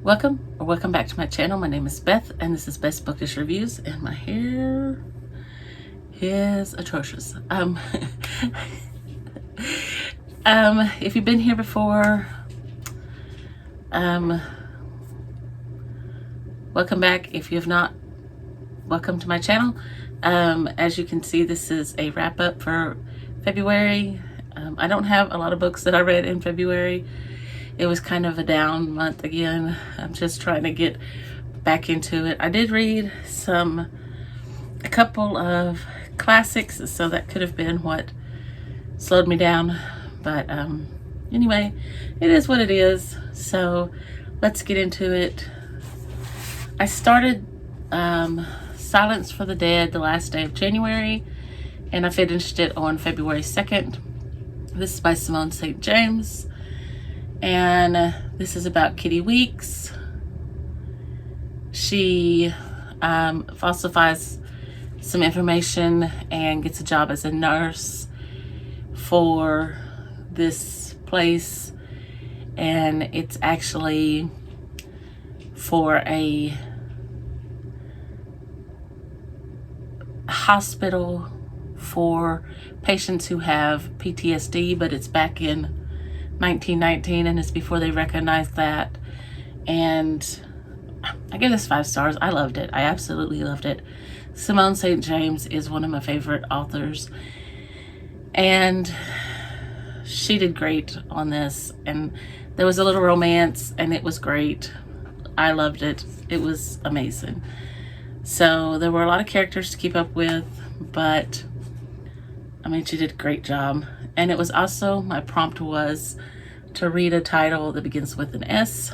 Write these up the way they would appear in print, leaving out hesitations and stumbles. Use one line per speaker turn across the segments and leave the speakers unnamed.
Welcome back to my channel. My name is Beth and this is Beth's Bookish Reviews, and my hair is atrocious. If you've been here before, welcome back. If you have not, welcome to my channel. As you can see, this is a wrap up for February. I don't have a lot of books that I read in February. It was kind of a down month again. I'm just trying to get back into it. I did read a couple of classics, so that could have been what slowed me down. But anyway, it is what it is. So let's get into it. I started Silence for the Dead the last day of January, and I finished it on February 2nd. This is by Simone St. James. And this is about Kitty Weeks. She falsifies some information and gets a job as a nurse for this place, and it's actually for a hospital for patients who have PTSD, but it's back in 1919, and it's before they recognized that. And I give this 5 stars. I loved it. I absolutely loved it. Simone St. James is one of my favorite authors, and she did great on this. And there was a little romance, and it was great. I loved it. It was amazing. So there were a lot of characters to keep up with, but I mean, she did a great job. And it was also, my prompt was to read a title that begins with an S.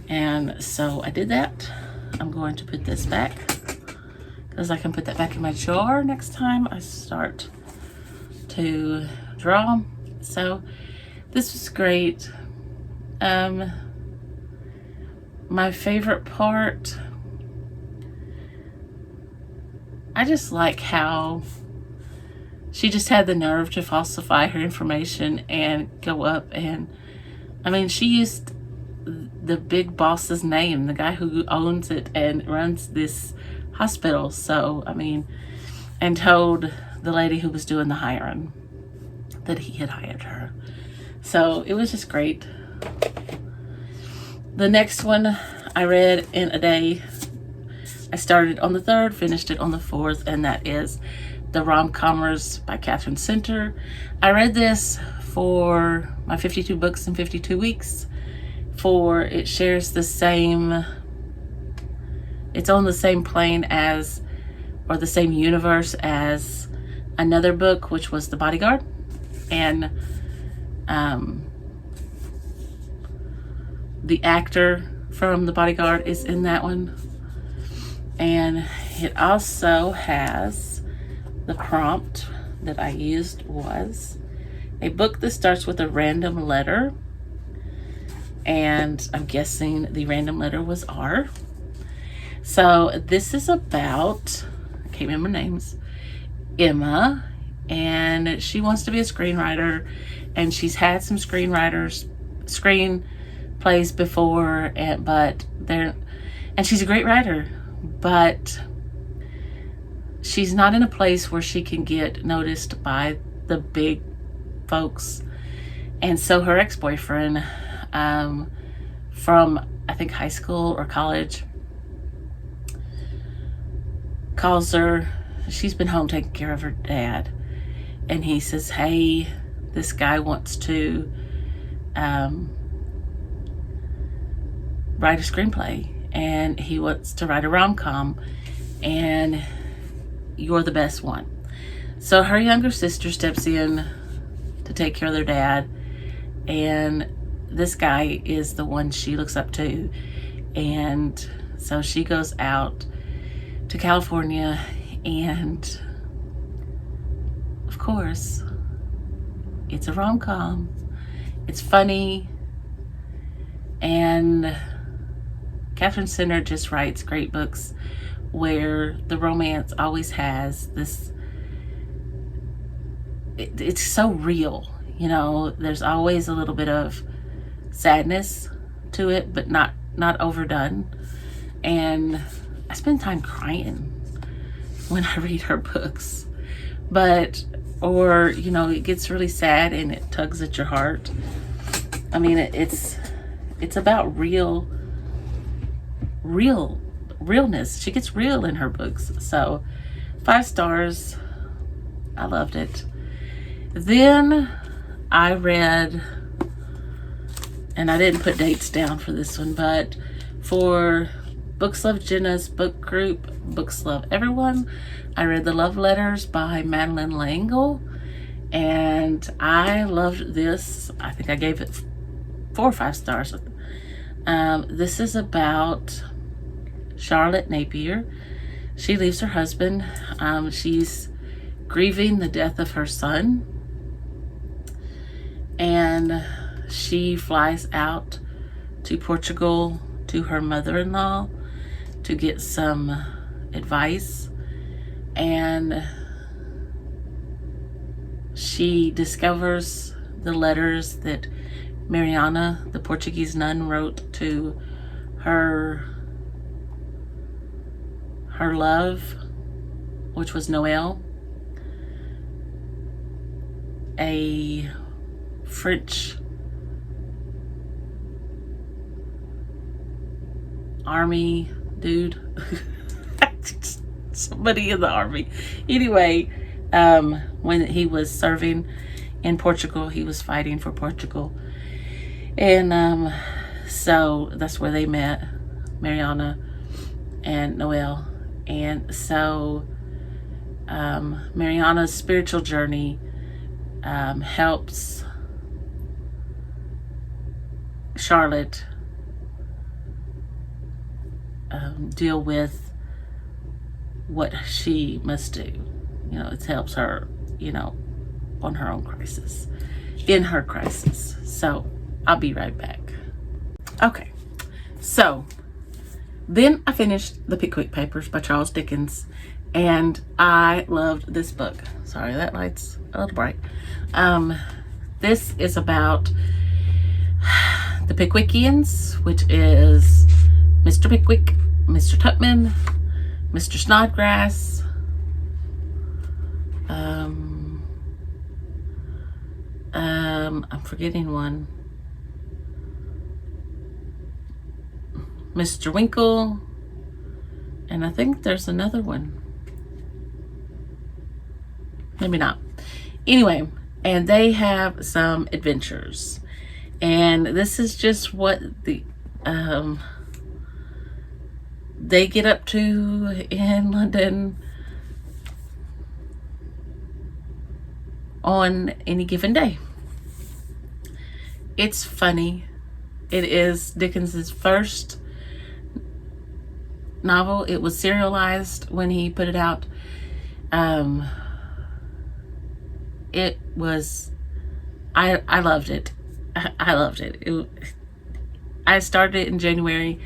And so I did that. I'm going to put this back because I can put that back in my jar next time I start to draw. So this was great. My favorite part, I just like how she just had the nerve to falsify her information and go up, and I mean, she used the big boss's name, the guy who owns it and runs this hospital. So I mean, and told the lady who was doing the hiring that he had hired her. So it was just great. The next one I read in a day. I started on the 3rd, finished it on the 4th, and that is The Rom-Commers by Catherine Center. I read this for my 52 books in 52 weeks. It shares the same, it's on the same plane as, or the same universe as another book, which was The Bodyguard. And the actor from The Bodyguard is in that one. And it also has, the prompt that I used was a book that starts with a random letter, and I'm guessing the random letter was R. So this is about, I can't remember names, Emma, and she wants to be a screenwriter, and she's had some screenplays before, and she's a great writer, but she's not in a place where she can get noticed by the big folks. And so her ex-boyfriend from, I think, high school or college calls her. She's been home taking care of her dad, and he says, hey, this guy wants to write a screenplay, and he wants to write a rom-com, and you're the best one. So her younger sister steps in to take care of their dad, and this guy is the one she looks up to. And so she goes out to California, and of course it's a rom-com. It's funny, and Catherine Center just writes great books where the romance always has this, it's so real, you know. There's always a little bit of sadness to it, but not overdone. And I spend time crying when I read her books. But, or, you know, it gets really sad and it tugs at your heart. I mean, it's about realness. She gets real in her books. So 5 stars. I loved it. Then I read, and I didn't put dates down for this one, but for Books Love Jenna's book group, Books Love Everyone, I read The Love Letters by Madeleine L'Engle, and I loved this. I think I gave it 4 or 5 stars. This is about Charlotte Napier. She leaves her husband. She's grieving the death of her son, and she flies out to Portugal to her mother-in-law to get some advice, and she discovers the letters that Mariana, the Portuguese nun, wrote to her love, which was Noel, a French army dude. Somebody in the army. Anyway, when he was serving in Portugal, he was fighting for Portugal. And so that's where they met, Mariana and Noel. And so Mariana's spiritual journey helps Charlotte deal with what she must do. You know, it helps her, you know, on her own crisis, in her crisis. So I'll be right back. Okay, so then I finished The Pickwick Papers by Charles Dickens, and I loved this book. Sorry, that light's a little bright. This is about the Pickwickians, which is Mr. Pickwick, Mr. Tupman, Mr. Snodgrass, I'm forgetting one, Mr. Winkle, and I think there's another one. Maybe not. Anyway, and they have some adventures. And this is just what the they get up to in London on any given day. It's funny. It is Dickens's first novel. It was serialized when he put it out. It was, I loved it. I loved it. I started it in January,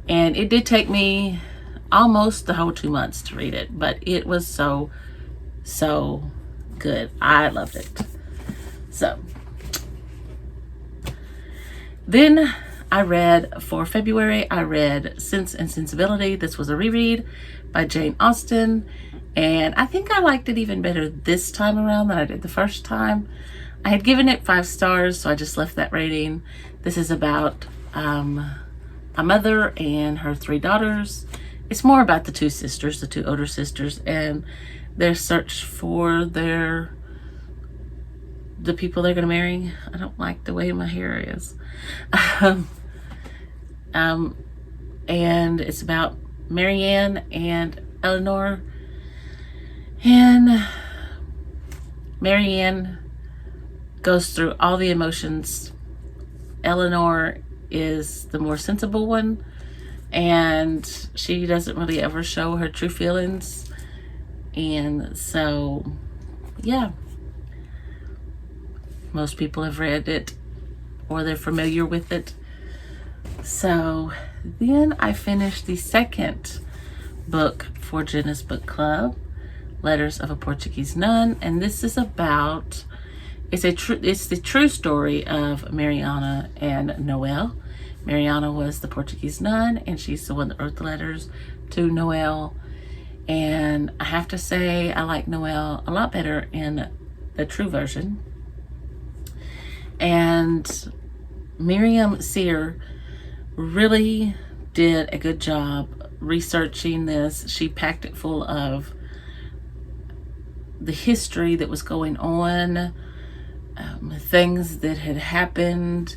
and it did take me almost the whole 2 months to read it, but it was so good. I loved it. So then I read, for February, I read Sense and Sensibility. This was a reread by Jane Austen, and I think I liked it even better this time around than I did the first time. I had given it 5 stars, so I just left that rating. This is about a mother and her 3 daughters. It's more about the 2 sisters, the 2 older sisters, and their search for the people they're gonna marry. I don't like the way my hair is. And it's about Marianne and Eleanor. And Marianne goes through all the emotions. Eleanor is the more sensible one, and she doesn't really ever show her true feelings. And so, yeah, most people have read it or they're familiar with it. So then I finished the second book for Jenna's book club, Letters of a Portuguese Nun, and this is about, it's the true story of Mariana and Noel. Mariana was the Portuguese nun, and she's the one that wrote the letters to Noel. And I have to say, I like Noel a lot better in the true version. And Miriam Sear really did a good job researching this. She packed it full of the history that was going on, things that had happened,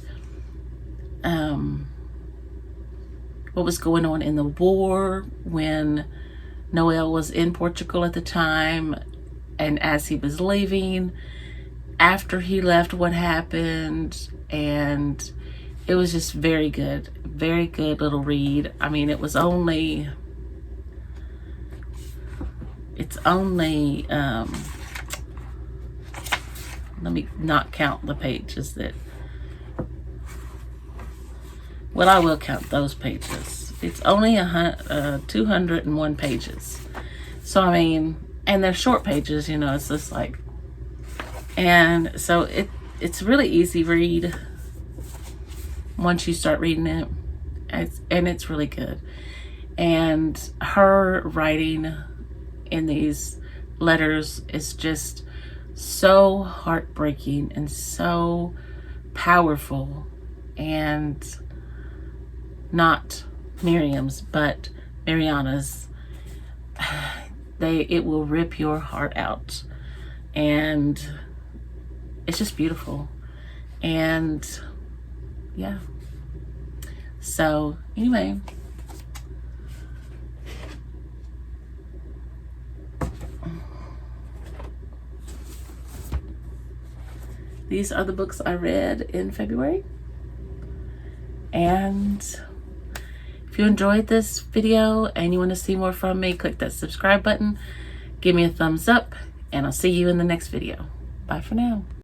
what was going on in the war when Noel was in Portugal at the time, and as he was leaving, after he left, what happened. And it was just very good little read. I mean, it's only let me not count the pages that, well, I will count those pages. It's only 201 pages. So, I mean, and they're short pages, you know, it's just like, and so it's really easy read once you start reading it. And it's really good. And her writing in these letters is just so heartbreaking and so powerful, and not Miriam's, but Mariana's. It will rip your heart out, and it's just beautiful. And yeah, so anyway, these are the books I read in February. And if you enjoyed this video and you want to see more from me, click that subscribe button, give me a thumbs up, and I'll see you in the next video. Bye for now.